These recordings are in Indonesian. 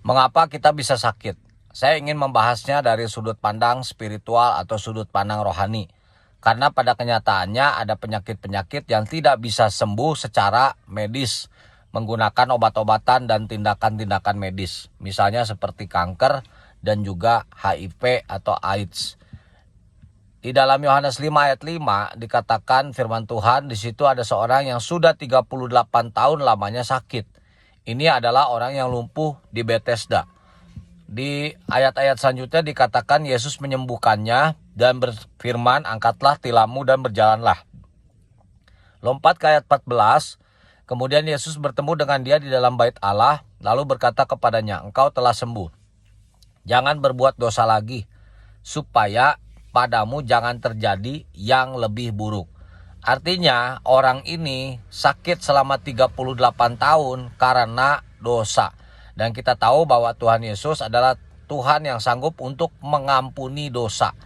Mengapa kita bisa sakit? Saya ingin membahasnya dari sudut pandang spiritual atau sudut pandang rohani. Karena pada kenyataannya ada penyakit-penyakit yang tidak bisa sembuh secara medis menggunakan obat-obatan dan tindakan-tindakan medis. Misalnya seperti kanker dan juga HIV atau AIDS. Di dalam Yohanes 5 ayat 5 dikatakan firman Tuhan, di situ ada seorang yang sudah 38 tahun lamanya sakit. Ini adalah orang yang lumpuh di Bethesda. Di ayat-ayat selanjutnya dikatakan Yesus menyembuhkannya dan berfirman, angkatlah tilammu dan berjalanlah. Lompat ke ayat 14, kemudian Yesus bertemu dengan dia di dalam bait Allah, lalu berkata kepadanya, engkau telah sembuh. Jangan berbuat dosa lagi, supaya padamu jangan terjadi yang lebih buruk. Artinya orang ini sakit selama 38 tahun karena dosa. Dan kita tahu bahwa Tuhan Yesus adalah Tuhan yang sanggup untuk mengampuni dosa.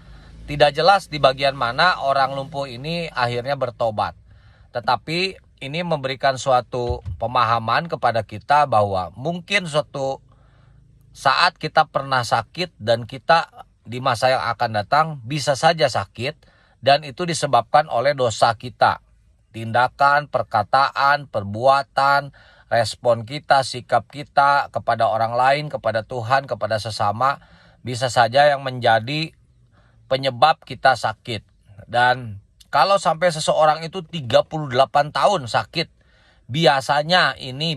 Tidak jelas di bagian mana orang lumpuh ini akhirnya bertobat. Tetapi ini memberikan suatu pemahaman kepada kita bahwa mungkin suatu saat kita pernah sakit dan kita di masa yang akan datang bisa saja sakit, dan itu disebabkan oleh dosa kita. Tindakan, perkataan, perbuatan, respon kita, sikap kita kepada orang lain, kepada Tuhan, kepada sesama, bisa saja yang menjadi penyebab kita sakit. Dan kalau sampai seseorang itu 38 tahun sakit, biasanya ini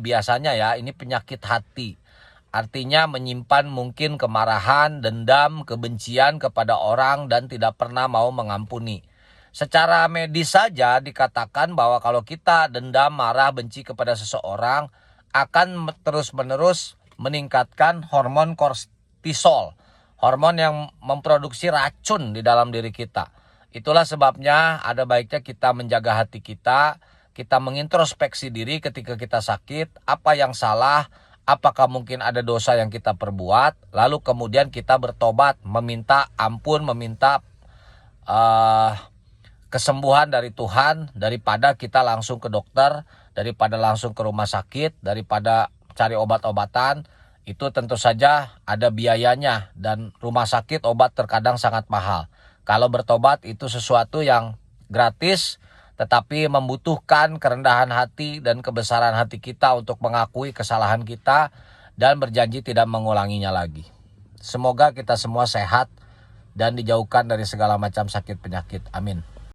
penyakit hati. Artinya menyimpan mungkin kemarahan, dendam, kebencian kepada orang dan tidak pernah mau mengampuni. Secara medis saja dikatakan bahwa kalau kita dendam, marah, benci kepada seseorang akan terus-menerus meningkatkan hormon kortisol, hormon yang memproduksi racun di dalam diri kita. Itulah sebabnya ada baiknya kita menjaga hati kita mengintrospeksi diri ketika kita sakit, apa yang salah, apakah mungkin ada dosa yang kita perbuat, lalu kemudian kita bertobat, meminta ampun, meminta kesembuhan dari Tuhan, daripada kita langsung ke dokter, daripada langsung ke rumah sakit, daripada cari obat-obatan. Itu tentu saja ada biayanya, dan rumah sakit obat terkadang sangat mahal. Kalau bertobat itu sesuatu yang gratis, tetapi membutuhkan kerendahan hati dan kebesaran hati kita untuk mengakui kesalahan kita dan berjanji tidak mengulanginya lagi. Semoga kita semua sehat dan dijauhkan dari segala macam sakit penyakit. Amin.